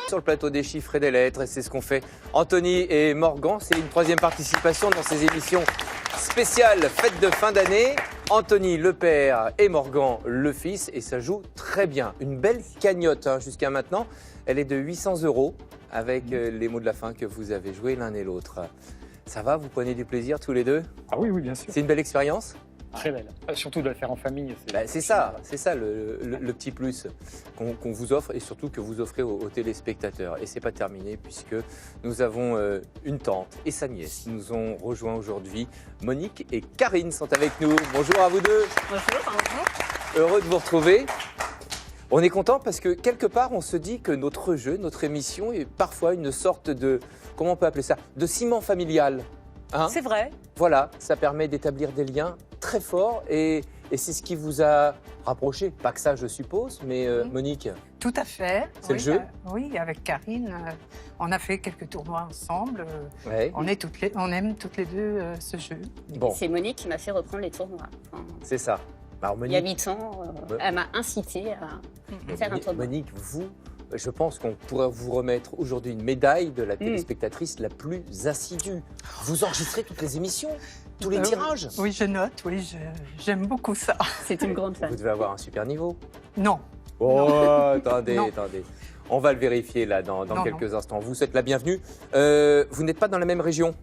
Sur le plateau des chiffres et des lettres, et c'est ce qu'ont fait Anthony et Morgan. C'est une troisième participation dans ces émissions spéciales fête de fin d'année. Anthony le père et Morgan le fils, et ça joue très bien. Une belle cagnotte jusqu'à maintenant. Elle est de 800 € avec les mots de la fin que vous avez joués l'un et l'autre. Ça va, vous prenez du plaisir tous les deux? Ah oui, oui, bien sûr. C'est une belle expérience? Très belle. Surtout de la faire en famille. C'est ça le petit plus qu'on vous offre et surtout que vous offrez aux téléspectateurs. Et c'est pas terminé puisque nous avons une tante et sa nièce qui nous ont rejoints aujourd'hui. Monique et Karine sont avec nous. Bonjour à vous deux. Bonjour. Heureux de vous retrouver. On est content parce que quelque part on se dit que notre jeu, notre émission est parfois une sorte de, comment on peut appeler ça, de ciment familial. Hein? C'est vrai. Voilà, ça permet d'établir des liens très forts et c'est ce qui vous a rapproché. Pas que ça, je suppose, mais Monique. Tout à fait. C'est le jeu. Oui, avec Karine, on a fait quelques tournois ensemble. Ouais. On aime toutes les deux ce jeu. Bon, C'est Monique qui m'a fait reprendre les tournois. Enfin, c'est ça. Alors, il y a Monique, 8 ans, elle m'a incité à faire un tournoi. Monique, vous, je pense qu'on pourrait vous remettre aujourd'hui une médaille de la téléspectatrice la plus assidue. Vous enregistrez toutes les émissions, tous les tirages. Oui, je note, oui, j'aime beaucoup ça. C'est une grande fan. Vous devez avoir un super niveau. Non. Oh, attendez, Non. attendez. On va le vérifier là dans Non, quelques instants. Vous êtes la bienvenue. Vous n'êtes pas dans la même région?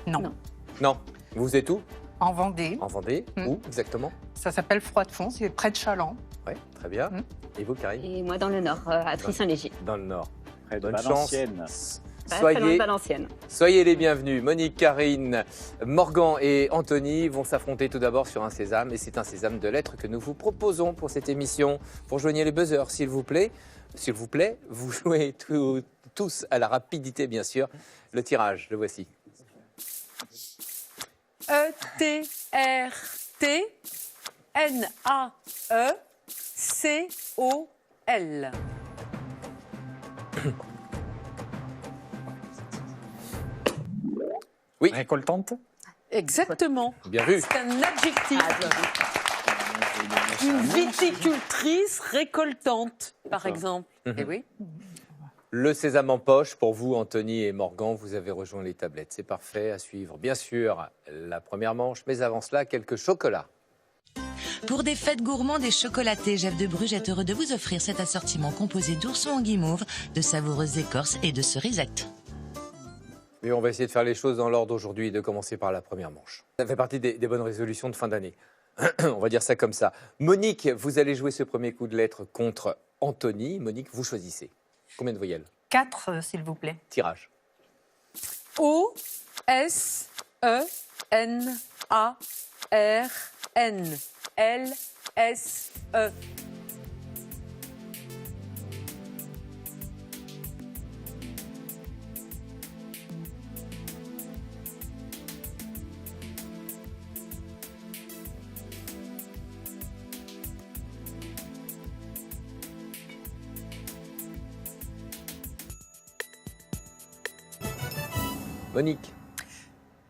Non. Non. Non. Vous êtes où? En Vendée, En Vendée. Où exactement? ça s'appelle Froid-de-Fond, c'est près de Chaland. Oui, très bien. Mm. Et vous, Karine? Et moi dans le Nord, à Try-Saint-Léger. Dans le Nord. Près de Bonne Valenciennes. chance. Pas très loin de Soyez, Valenciennes. soyez les bienvenus. Monique, Karine, Morgan et Anthony vont s'affronter tout d'abord sur un sésame. Et c'est un sésame de lettres que nous vous proposons pour cette émission. Vous rejoignez les buzzers, s'il vous plaît. S'il vous plaît, vous jouez tous à la rapidité, bien sûr. Le tirage, le voici. E-T-R-T-N-A-E-C-O-L. Oui, Récoltante. Exactement. bien vu. C'est un adjectif. Ah, Une viticultrice récoltante, par exemple. Mhm. Eh oui. Le sésame en poche pour vous, Anthony et Morgan. Vous avez rejoint les tablettes. C'est parfait à suivre. Bien sûr, la première manche, mais avant cela, quelques chocolats. Pour des fêtes gourmandes et chocolatées, Jeff de Bruges est heureux de vous offrir cet assortiment composé d'oursons en guimauve, de savoureuses écorces et de cerisettes. Et on va essayer de faire les choses dans l'ordre aujourd'hui et de commencer par la première manche. Ça fait partie des bonnes résolutions de fin d'année. On va dire ça comme ça. Monique, vous allez jouer ce premier coup de lettres contre Anthony. Monique, vous choisissez. Combien de voyelles? 4, s'il vous plaît. Tirage. O-S-E-N-A-R-N-L-S-E. Monique,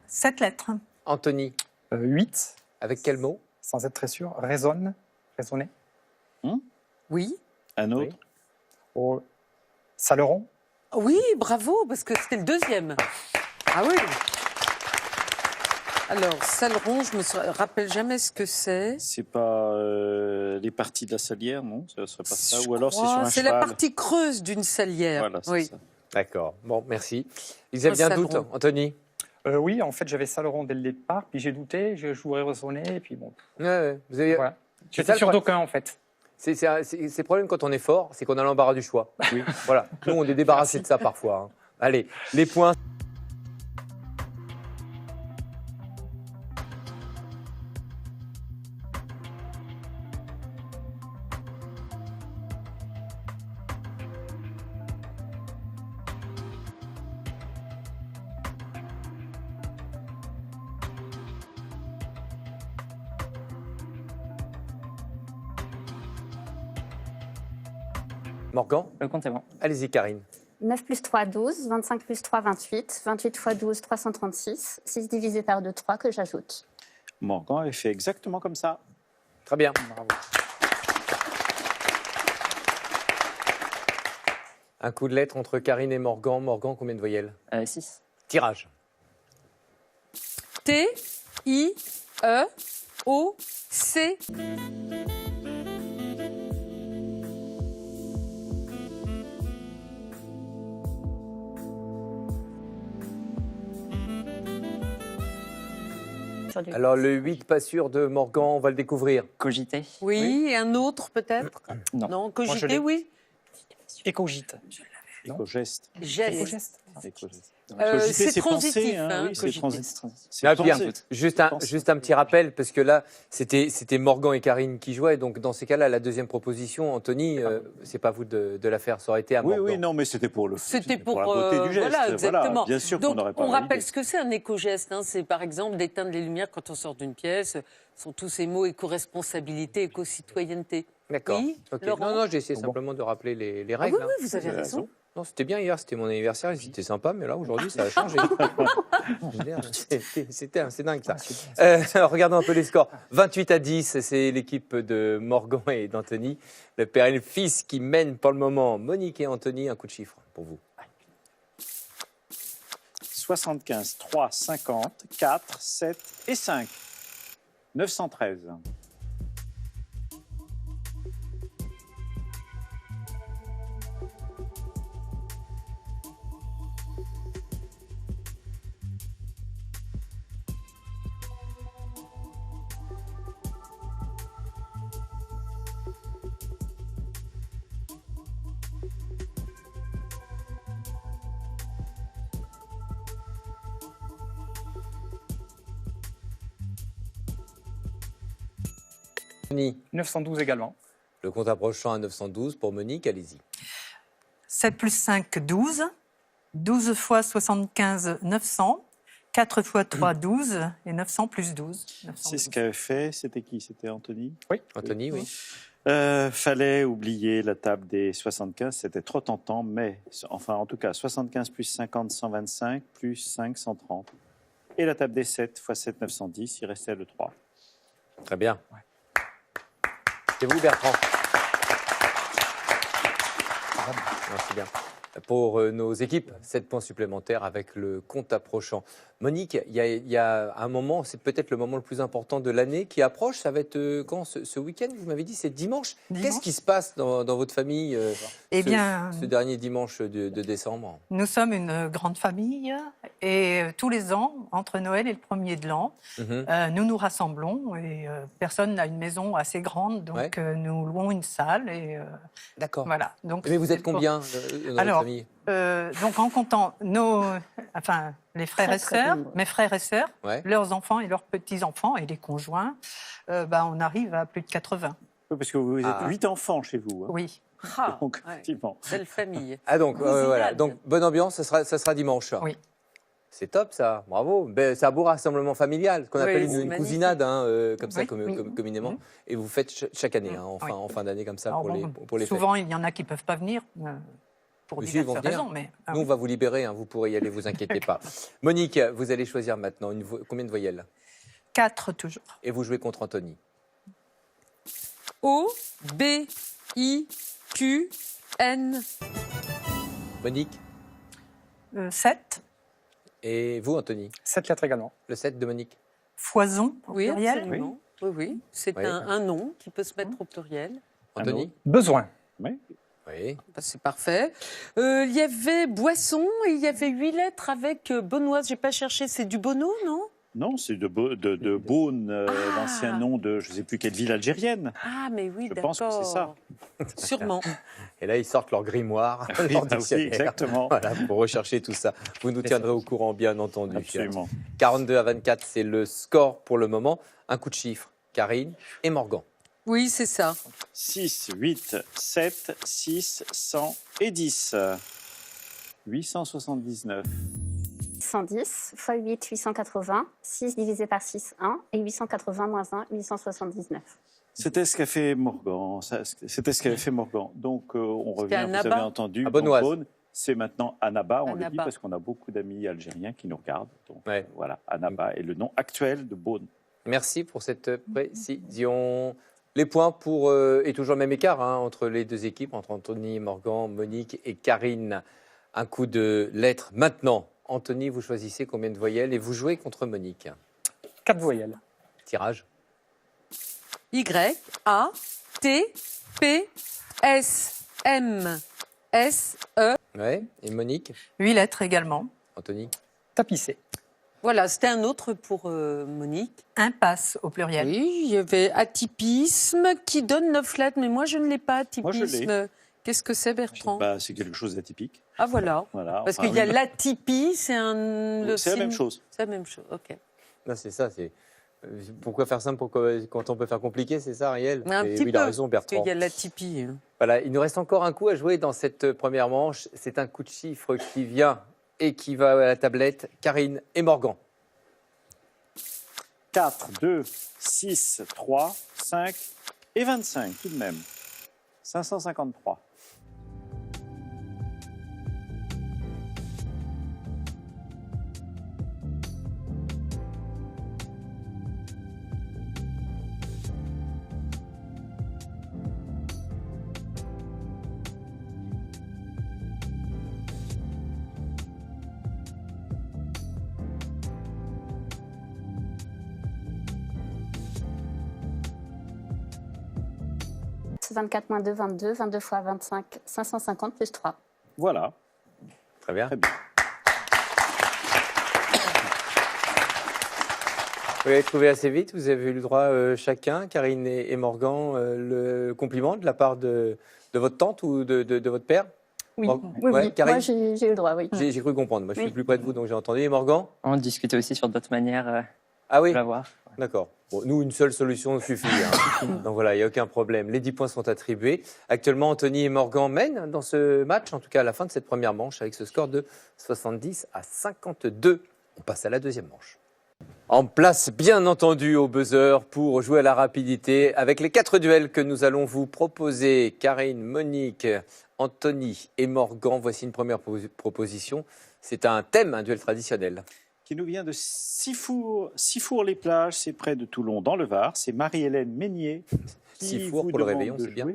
7 lettres. Anthony, 8, avec quel mot? sans être très sûr. Raisonner. Oui. Un autre. Au Saleron. Oui, bravo, parce que c'était le deuxième. Ah oui. Alors, saleron, je me rappelle jamais ce que c'est. C'est pas les parties de la salière, non? Ça serait pas ça. Je Ou alors c'est sur crois, un c'est cheval. la partie creuse d'une salière. Voilà, c'est oui. ça. D'accord. Bon, merci. Ils avaient Un bien doute, saleron. Anthony? Oui, en fait, j'avais Saleron dès le départ, puis j'ai douté, je jouais raisonner, et puis bon. Ouais, vous avez... Voilà. ça, J'étais le sûr problème. d'aucun, en fait. C'est le problème quand on est fort, c'est qu'on a l'embarras du choix. Oui. Voilà. Nous, on est débarrassés de ça parfois. Allez, les points. Morgan, Le compte est bon. allez-y, Karine. 9 plus 3, 12. 25 plus 3, 28. 28 fois 12, 336. 6 divisé par 2, 3 que j'ajoute. Morgan avait fait exactement comme ça. Très bien. Bravo. Un coup de lettre entre Karine et Morgan. Morgan, combien de voyelles? 6. Tirage. T, I, E, O, C. Alors, le 8, pas sûr de Morgan, on va le découvrir. Cogiter. Oui, et un autre peut-être? Non. Non, je cogiter, l'ai. oui. Écogite. Éco-geste. Geste. Éco-geste. Éco-geste. C'est Cogiter, transitif, penser, hein, oui, c'est cogiter. transitif. Ah, bien. penser. Juste un petit rappel, parce que là, c'était Morgan et Karine qui jouaient. Donc, dans ces cas-là, la deuxième proposition, Anthony, c'est pas vous de la faire. Ça aurait été à Oui, Morgan. oui, non, mais c'était pour C'était pour, la beauté du geste. voilà, exactement. Bien sûr qu'on Donc, n'aurait pas on rappelle validé. ce que c'est un éco-geste. Hein. C'est par exemple d'éteindre les lumières quand on sort d'une pièce. Ce sont tous ces mots éco-responsabilité, éco-citoyenneté. D'accord. Oui, Ok. Laurent. Non, j'ai essayé simplement de rappeler les Ah règles. oui, oui, vous avez raison. Non, c'était bien hier, c'était mon anniversaire, c'était sympa, mais là, aujourd'hui, ça a changé. Je veux dire, c'est dingue, ça. Regardons un peu les scores. 28-10, c'est l'équipe de Morgan et d'Anthony. Le père et le fils qui mènent pour le moment. Monique et Anthony, un coup de chiffre pour vous. 75, 3, 50, 4, 7 et 5. 913. Anthony, 912 également. le compte approchant à 912 pour Monique, allez-y. 7 plus 5, 12. 12 fois 75, 900. 4 fois 3, 12. Et 900 plus 12. C'est 912. ce qu'avait fait, c'était qui? C'était Anthony? Anthony, oui. Fallait oublier la table des 75, c'était trop tentant, mais enfin en tout cas 75 plus 50, 125, plus 5, 130. Et la table des 7 x 7, 910, il restait le 3. Très bien. C'est vous, Bertrand. Non, c'est bien. Pour nos équipes, 7 points supplémentaires avec le compte approchant. Monique, il y a un moment, c'est peut-être le moment le plus important de l'année qui approche. Ça va être quand ce week-end? Vous m'avez dit c'est dimanche. Dimanche. Qu'est-ce qui se passe dans votre famille Eh bien, ce dernier dimanche de décembre? nous sommes une grande famille et tous les ans, entre Noël et le 1er de l'an, nous nous rassemblons et personne n'a une maison assez grande, donc nous louons une salle et D'accord. voilà. Donc, Mais vous êtes pour- combien dans Alors, votre famille? donc en comptant les frères et sœurs, mes frères et sœurs, Ouais. leurs enfants et leurs petits-enfants et les conjoints, on arrive à plus de 80. Oui, parce que vous êtes 8 enfants chez vous. Hein. Oui, Ah, Donc, ouais. effectivement. Belle famille. Ah donc Cousillade. voilà. Donc bonne ambiance, ça sera dimanche. Oui. C'est top ça, bravo. Ben, c'est un beau rassemblement familial, ce qu'on Oui, appelle c'est une magnifique. cousinade, comme ça, Oui, oui. communément. Et vous faites chaque année, en fin d'année comme ça Alors, pour les fêtes. souvent il y en a qui ne peuvent pas venir pour Mais si, ils diverses vont venir. raisons. Mais, Nous, on va vous libérer, vous pourrez y aller, vous inquiétez pas. Monique, vous allez choisir maintenant combien de voyelles? 4 toujours. Et vous jouez contre Anthony. O, B, I, Q, N. Monique 7, et vous, Anthony? 7 lettres également. Le 7 de Monique. foison au Oui, pluriel. absolument. Oui, oui. C'est Oui. un nom qui peut se mettre au pluriel. Anthony? Besoin. Oui. Oui. Bah, c'est parfait. Il y avait Boisson et il y avait 8 lettres avec Benoît. J'ai pas cherché. C'est du Bono, non? Non, c'est de Beaune, Ah. l'ancien nom de je ne sais plus quelle ville algérienne. Ah, mais oui, Je d'accord. pense que c'est ça. Sûrement. Et là, ils sortent leur grimoire, Oui, leur bah oui, dictionnaire. exactement. Voilà, pour rechercher tout ça. Vous nous tiendrez au courant, bien entendu. Absolument. 42-24, c'est le score pour le moment. Un coup de chiffre, Karine et Morgan. Oui, c'est ça. 6, 8, 7, 6, 100 et 10. 879. 110 x 8, 880. 6 divisé par 6, 1. Et 880 moins 1, 879. C'était ce qu'a fait Morgan. C'était ce qu'avait fait Morgan. Donc, on revient, vous Annaba. avez entendu. À Benoît. Beaune. C'est maintenant Annaba, on le dit Annaba. parce qu'on a beaucoup d'amis algériens qui nous regardent. Donc, Ouais. voilà, Annaba est le nom actuel de Beaune. Merci pour cette précision. Les points et toujours le même écart entre les deux équipes, entre Anthony et Morgan, Monique et Karine. Un coup de lettres maintenant. Anthony, vous choisissez combien de voyelles et vous jouez contre Monique. 4 voyelles. Tirage. Y, A, T, P, S, M, S, E. Ouais. Et Monique? 8 lettres également. Anthony? Tapissé. Voilà, c'était un autre pour Monique. Impasse au pluriel. Oui, il y avait atypisme qui donne 9 lettres, mais moi je ne l'ai pas, atypisme. Moi, je l'ai. Qu'est-ce que c'est, Bertrand? C'est quelque chose d'atypique. Ah voilà. Parce qu'il y a l'atypie, c'est la même chose. C'est la même chose, ok. Non, c'est ça. Pourquoi faire simple quand on peut faire compliqué, c'est ça, Ariel? Un petit peu, il a raison, Bertrand. parce qu'il y a l'atypie. Voilà, il nous reste encore un coup à jouer dans cette première manche. C'est un coup de chiffre qui vient et qui va à la tablette. Karine et Morgan. 4, 2, 6, 3, 5 et 25 tout de même. 553. « 24 moins 2, 22. 22 fois 25, 550 plus 3. » Voilà. Très bien. Très bien. Vous l'avez trouvé assez vite. Vous avez eu le droit chacun, Karine et Morgan, le compliment de la part de votre tante ou de votre père? Oui, Ouais, Karine? Moi, j'ai eu le droit, oui. J'ai cru comprendre. Moi, je suis Oui. plus près de vous, donc j'ai entendu. Et Morgan? On discutait aussi sur d'autres manières Ah oui? de l'avoir. D'accord. Bon, nous, une seule solution suffit. Donc voilà, il n'y a aucun problème. Les 10 points sont attribués. Actuellement, Anthony et Morgan mènent dans ce match, en tout cas à la fin de cette première manche, avec ce score de 70 à 52. On passe à la deuxième manche. En place, bien entendu, au buzzer pour jouer à la rapidité avec les 4 duels que nous allons vous proposer. Karine, Monique, Anthony et Morgan. Voici une première proposition. C'est un thème, un duel traditionnel. Qui nous vient de Sifour-les-Plages, c'est près de Toulon, dans le Var. C'est Marie-Hélène Meignier. Sifour pour le réveillon, c'est bien.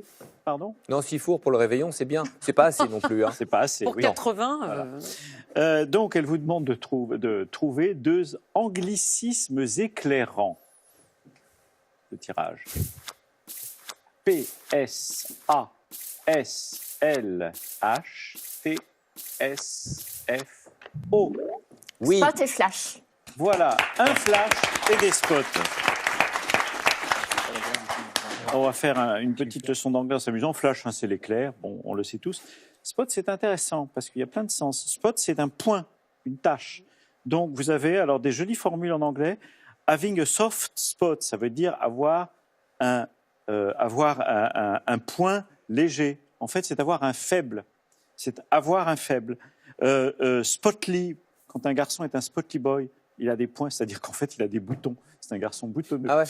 Pardon? Non, Sifour pour le réveillon, c'est bien. C'est pas assez non plus. C'est pas assez. Pour oui. 80, Voilà. Donc, elle vous demande de trouver 2 anglicismes éclairants. Le tirage. P-S-A-S-L-H-T-S-F-O. Oui. Spot et flash. Voilà, un flash et des spots. On va faire une petite leçon d'anglais en s'amusant. Flash, c'est l'éclair, bon, on le sait tous. Spot, c'est intéressant parce qu'il y a plein de sens. Spot, c'est un point, une tache. Donc, vous avez alors des jolies formules en anglais. Having a soft spot, ça veut dire avoir un point léger. En fait, c'est avoir un faible. C'est avoir un faible. Spotly, quand un garçon est un spotly boy, il a des points, c'est-à-dire qu'en fait, il a des boutons. C'est un garçon boutonneux. Ah ouais.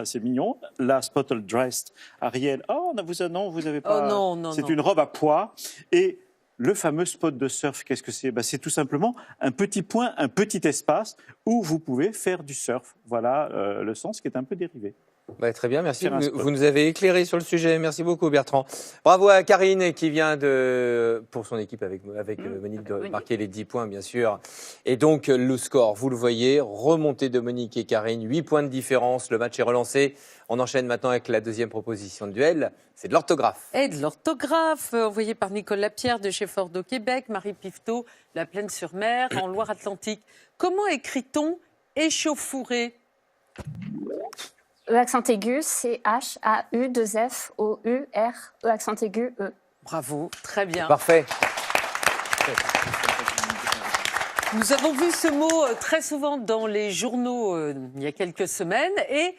C'est mignon. La spottle dressed, Ariel. Oh, non, vous avez pas. Oh non. C'est une robe à pois. Et le fameux spot de surf, qu'est-ce que c'est? C'est tout simplement un petit point, un petit espace où vous pouvez faire du surf. Voilà le sens qui est un peu dérivé. Très bien, merci. Faire un spot. Vous nous avez éclairé sur le sujet. Merci beaucoup, Bertrand. Bravo à Karine qui vient pour son équipe avec Monique de marquer les 10 points, bien sûr. Et donc, le score, vous le voyez, remontée de Monique et Karine, 8 points de différence. Le match est relancé. On enchaîne maintenant avec la deuxième proposition de duel. C'est de l'orthographe. Et de l'orthographe, envoyé par Nicolas Pierre de chez Ford au Québec, Marie Piveteau, La Plaine-sur-Mer, en Loire-Atlantique. Comment écrit-on échauffouré? E accent aigu, C-H-A-U-2-F-O-U-R, E accent aigu, E. Bravo, très bien. Parfait. Nous avons vu ce mot très souvent dans les journaux il y a quelques semaines et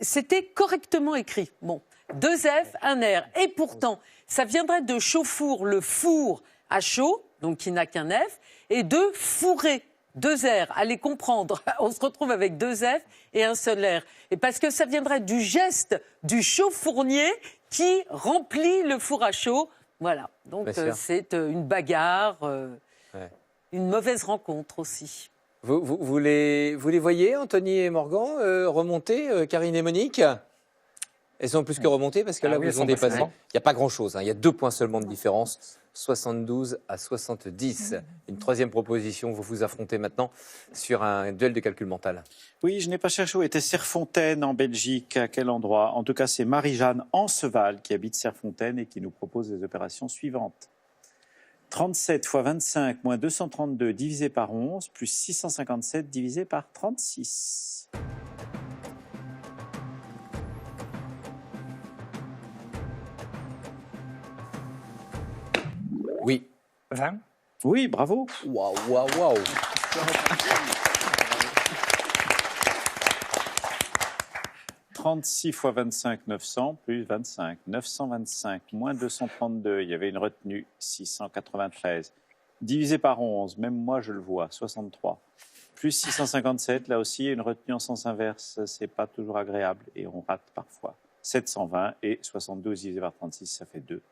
c'était correctement écrit. Bon, 2 F, un R. Et pourtant, ça viendrait de chauffour, le four à chaud, donc qui n'a qu'un F, et de fourré. 2 R, allez comprendre, on se retrouve avec 2 F et un seul R. Et parce que ça viendrait du geste du chauffournier qui remplit le four à chaud. Voilà, donc c'est une bagarre, une mauvaise rencontre aussi. Vous les voyez, Anthony et Morgan, remonter, Karine et Monique? Elles sont plus que remontées parce que là, oui, elles vous ont sont dépassé. passées. Il n'y a pas grand-chose. Il y a 2 points seulement de différence. 72 à 70. Une troisième proposition. Vous vous affrontez maintenant sur un duel de calcul mental. Oui, je n'ai pas cherché où était Serfontaine en Belgique, à quel endroit. En tout cas, c'est Marie-Jeanne Anceval qui habite Serfontaine et qui nous propose les opérations suivantes. 37 fois 25 moins 232 divisé par 11 plus 657 divisé par 36. Oui. 20. Oui, bravo. Waouh, waouh, waouh. « 36 fois 25, 900, plus 25. 925 moins 232, il y avait une retenue, 693. Divisé par 11, même moi je le vois, 63. Plus 657, là aussi, une retenue en sens inverse, c'est pas toujours agréable et on rate parfois. 720 et 72 divisé par 36, ça fait 2.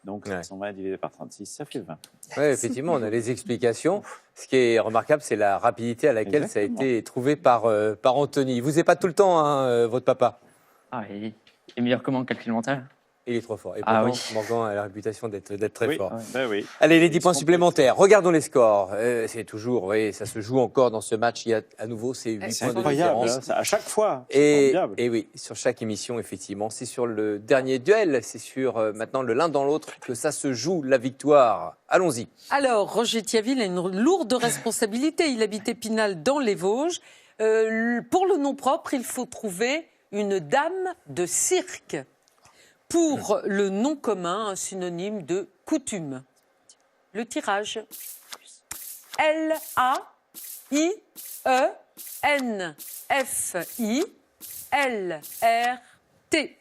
Donc 720 divisé par 36, ça fait 20. Oui, effectivement, on a les explications. Ce qui est remarquable, c'est la rapidité à laquelle ça a été trouvé par Anthony. Vous n'êtes pas tout le temps, hein, votre papa? Ah, il est meilleur que moi en calcul mental. Il est trop fort. Et Ah pourtant, oui. Morgan a la réputation d'être très fort. Oui. Allez, les 10 points supplémentaires. Regardons les scores. C'est toujours, oui, ça se joue encore dans ce match. Il y a à nouveau ces 8 C'est points de incroyable, différence. hein, à chaque fois. C'est formidable. Et oui, sur chaque émission, effectivement, c'est sur le dernier duel, c'est sur maintenant le l'un dans l'autre que ça se joue, la victoire. Allons-y. Alors, Roger Thiaville a une lourde responsabilité. Il habite Épinal dans les Vosges. Pour le nom propre, il faut trouver une dame de cirque. Pour le nom commun, un synonyme de coutume. Le tirage. L-A-I-E-N-F-I-L-R-T.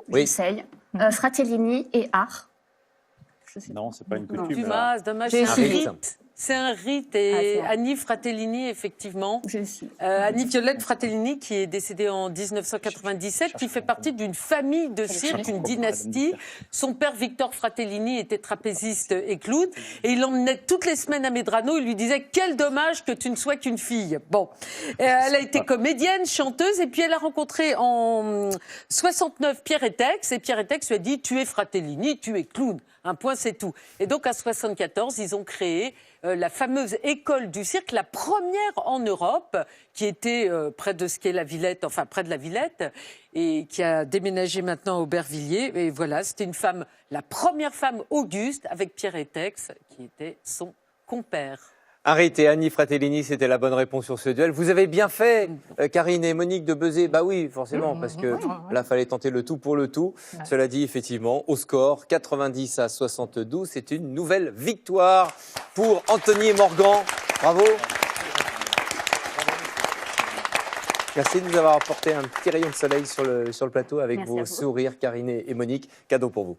Oui. J'essaye. Fratellini et art. Non, c'est pas une coutume. Dumas, dommage, J'ai c'est un essayé. rite. C'est un rite. Et Annie Fratellini, effectivement. Je suis. Annie Violette Fratellini, qui est décédée en 1997, qui fait partie d'une famille de cirque, une dynastie. Son père, Victor Fratellini, était trapéziste et clown. Et il l'emmenait toutes les semaines à Medrano. Il lui disait « Quel dommage que tu ne sois qu'une fille ». Bon. Elle a été comédienne, chanteuse. Et puis, elle a rencontré en 69 Pierre Etex. Et Pierre Etex lui a dit « Tu es Fratellini, tu es clown ». Un point, c'est tout. Et donc, à 74, ils ont créé la fameuse école du cirque, la première en Europe, qui était près de ce qu'est la Villette, enfin près de la Villette, et qui a déménagé maintenant à Aubervilliers. Et voilà, c'était une femme, la première femme auguste, avec Pierre Etex, qui était son compère. Arrête et Annie Fratellini, c'était la bonne réponse sur ce duel. Vous avez bien fait, Karine et Monique, de buzzer. Bah oui, forcément, parce que là, fallait tenter le tout pour le tout. Cela dit, effectivement, au score, 90 à 72, c'est une nouvelle victoire pour Anthony et Morgan. Bravo. Merci de nous avoir apporté un petit rayon de soleil sur le plateau avec Merci vos à vous. sourires, Karine et Monique. Cadeau pour vous.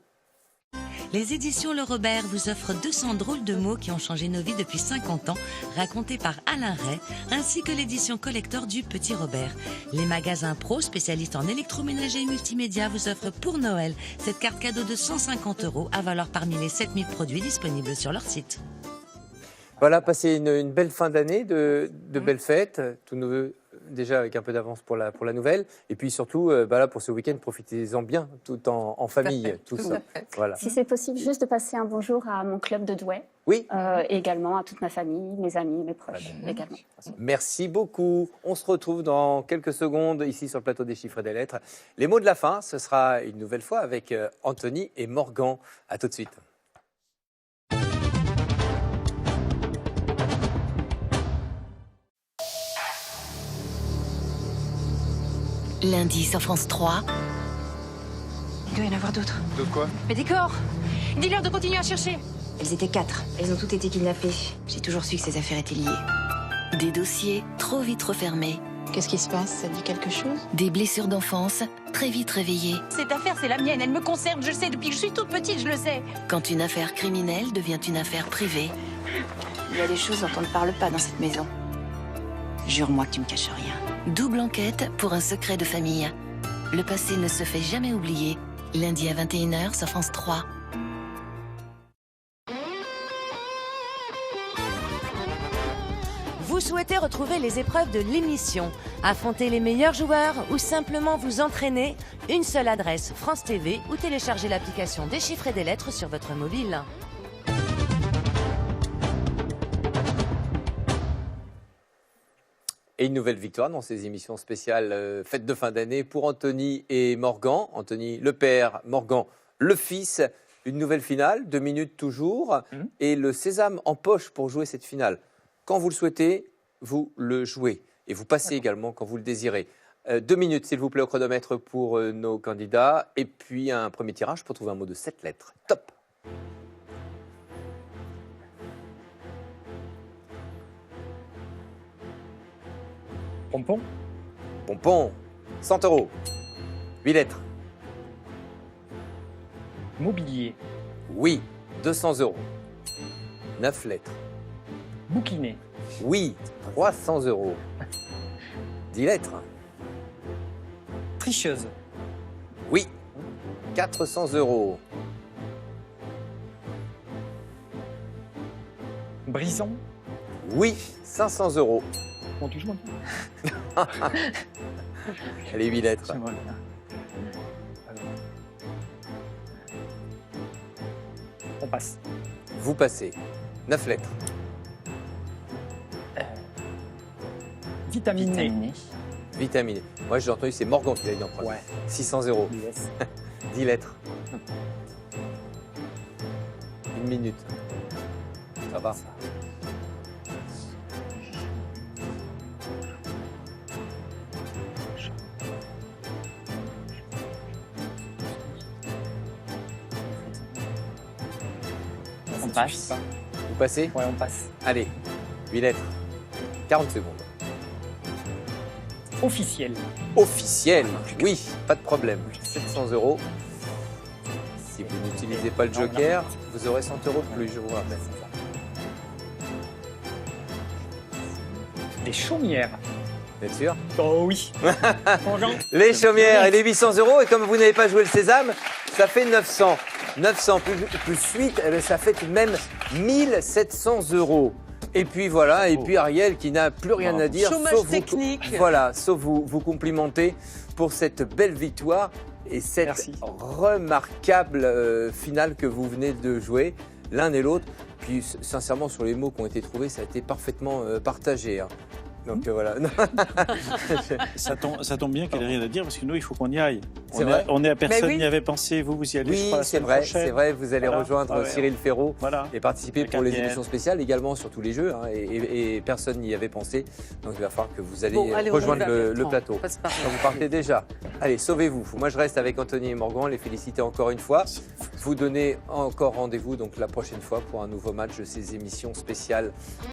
Les éditions Le Robert vous offrent 200 drôles de mots qui ont changé nos vies depuis 50 ans, racontés par Alain Ray, ainsi que l'édition collector du Petit Robert. Les magasins pro spécialistes en électroménager et multimédia vous offrent pour Noël cette carte cadeau de 150 € à valoir parmi les 7000 produits disponibles sur leur site. Voilà, passez une belle fin d'année, de belles fêtes, tous nos vœux déjà avec un peu d'avance pour la nouvelle, et puis surtout, là, pour ce week-end, profitez-en bien, tout en famille, tous. Voilà. Si c'est possible, juste de passer un bonjour à mon club de Douai. Oui. Et également à toute ma famille, mes amis, mes proches également. Merci beaucoup. On se retrouve dans quelques secondes ici sur le plateau des chiffres et des lettres. Les mots de la fin, ce sera une nouvelle fois avec Anthony et Morgan. À tout de suite. Lundi sur France 3. Il doit y en avoir d'autres. De quoi? Mais des corps! Dis-leur de continuer à chercher. Elles étaient 4. Elles ont toutes été kidnappées. J'ai toujours su que ces affaires étaient liées. Des dossiers trop vite refermés Qu'est-ce qui se passe? Ça dit quelque chose? Des blessures d'enfance, très vite réveillées. Cette affaire, c'est la mienne. Elle me concerne. Je le sais depuis que je suis toute petite, je le sais. Quand une affaire criminelle devient une affaire privée. Il y a des choses dont on ne parle pas dans cette maison. Jure-moi que tu me caches rien. Double enquête pour un secret de famille. Le passé ne se fait jamais oublier. Lundi à 21h sur France 3. Vous souhaitez retrouver les épreuves de l'émission, affronter les meilleurs joueurs ou simplement vous entraîner? Une seule adresse, France TV, ou téléchargez l'application Déchiffrer des lettres sur votre mobile. Et une nouvelle victoire dans ces émissions spéciales fête de fin d'année pour Anthony et Morgan. Anthony le père, Morgan le fils. Une nouvelle finale, 2 minutes toujours. Et le sésame en poche pour jouer cette finale. Quand vous le souhaitez, vous le jouez. Et vous passez également quand vous le désirez. 2 minutes, s'il vous plaît, au chronomètre pour nos candidats. Et puis un premier tirage pour trouver un mot de 7 lettres. Top! Pompon. Pompon, 100 €. 8 lettres. Mobilier. Oui, 200 €. 9 lettres. Bouquinet. Oui, 300 €. 10 lettres. Tricheuse. Oui, 400 €. Brison. Oui, 500 €. Bon, tu joues Allez, 8 lettres. J'aimerais bien. On passe. Vous passez. 9 lettres. Vitaminé. Vitaminé. Moi, j'ai entendu, c'est Morgan qui l'a dit en premier. Ouais. 600 €. Yes. 10 lettres. 1 minute. Ça va. On passe. Vous passez? Ouais, on passe. Allez, 8 lettres. 40 secondes. Officiel. Officiel, oui, pas de problème. 700 €. Si vous n'utilisez pas le joker, vous aurez 100 € de plus, je vous rappelle. Des chaumières. Bien sûr. Oh oui. Les chaumières et les 800 €. Et comme vous n'avez pas joué le sésame, ça fait 900. 900 plus 8, eh bien, ça fait tout de même 1700 €. Et puis voilà, et puis Ariel qui n'a plus rien à dire. Chômage sauf technique. Voilà, sauf vous complimenter pour cette belle victoire et cette remarquable finale que vous venez de jouer, l'un et l'autre. Puis sincèrement, sur les mots qui ont été trouvés, ça a été parfaitement partagé. Hein. Donc voilà. Ça tombe bien qu'elle n'ait rien à dire parce que nous, il faut qu'on y aille. C'est vrai. On est à personne oui. n'y avait pensé. Vous y allez, je Oui, crois, la c'est semaine vrai, prochaine. c'est vrai. Vous allez Voilà. rejoindre Ah ouais. Cyril Ferraud Voilà. et participer Avec pour les Ariel. émissions spéciales, également sur tous les jeux. Hein, et personne n'y avait pensé. Donc il va falloir que vous allez Bon, allez, on rejoindre y va, le Bertrand. plateau. Passe par là. Donc, vous partez déjà. Allez, sauvez-vous. Moi, je reste avec Anthony et Morgan. Les féliciter encore une fois. Vous donnez encore rendez-vous donc la prochaine fois pour un nouveau match de ces émissions spéciales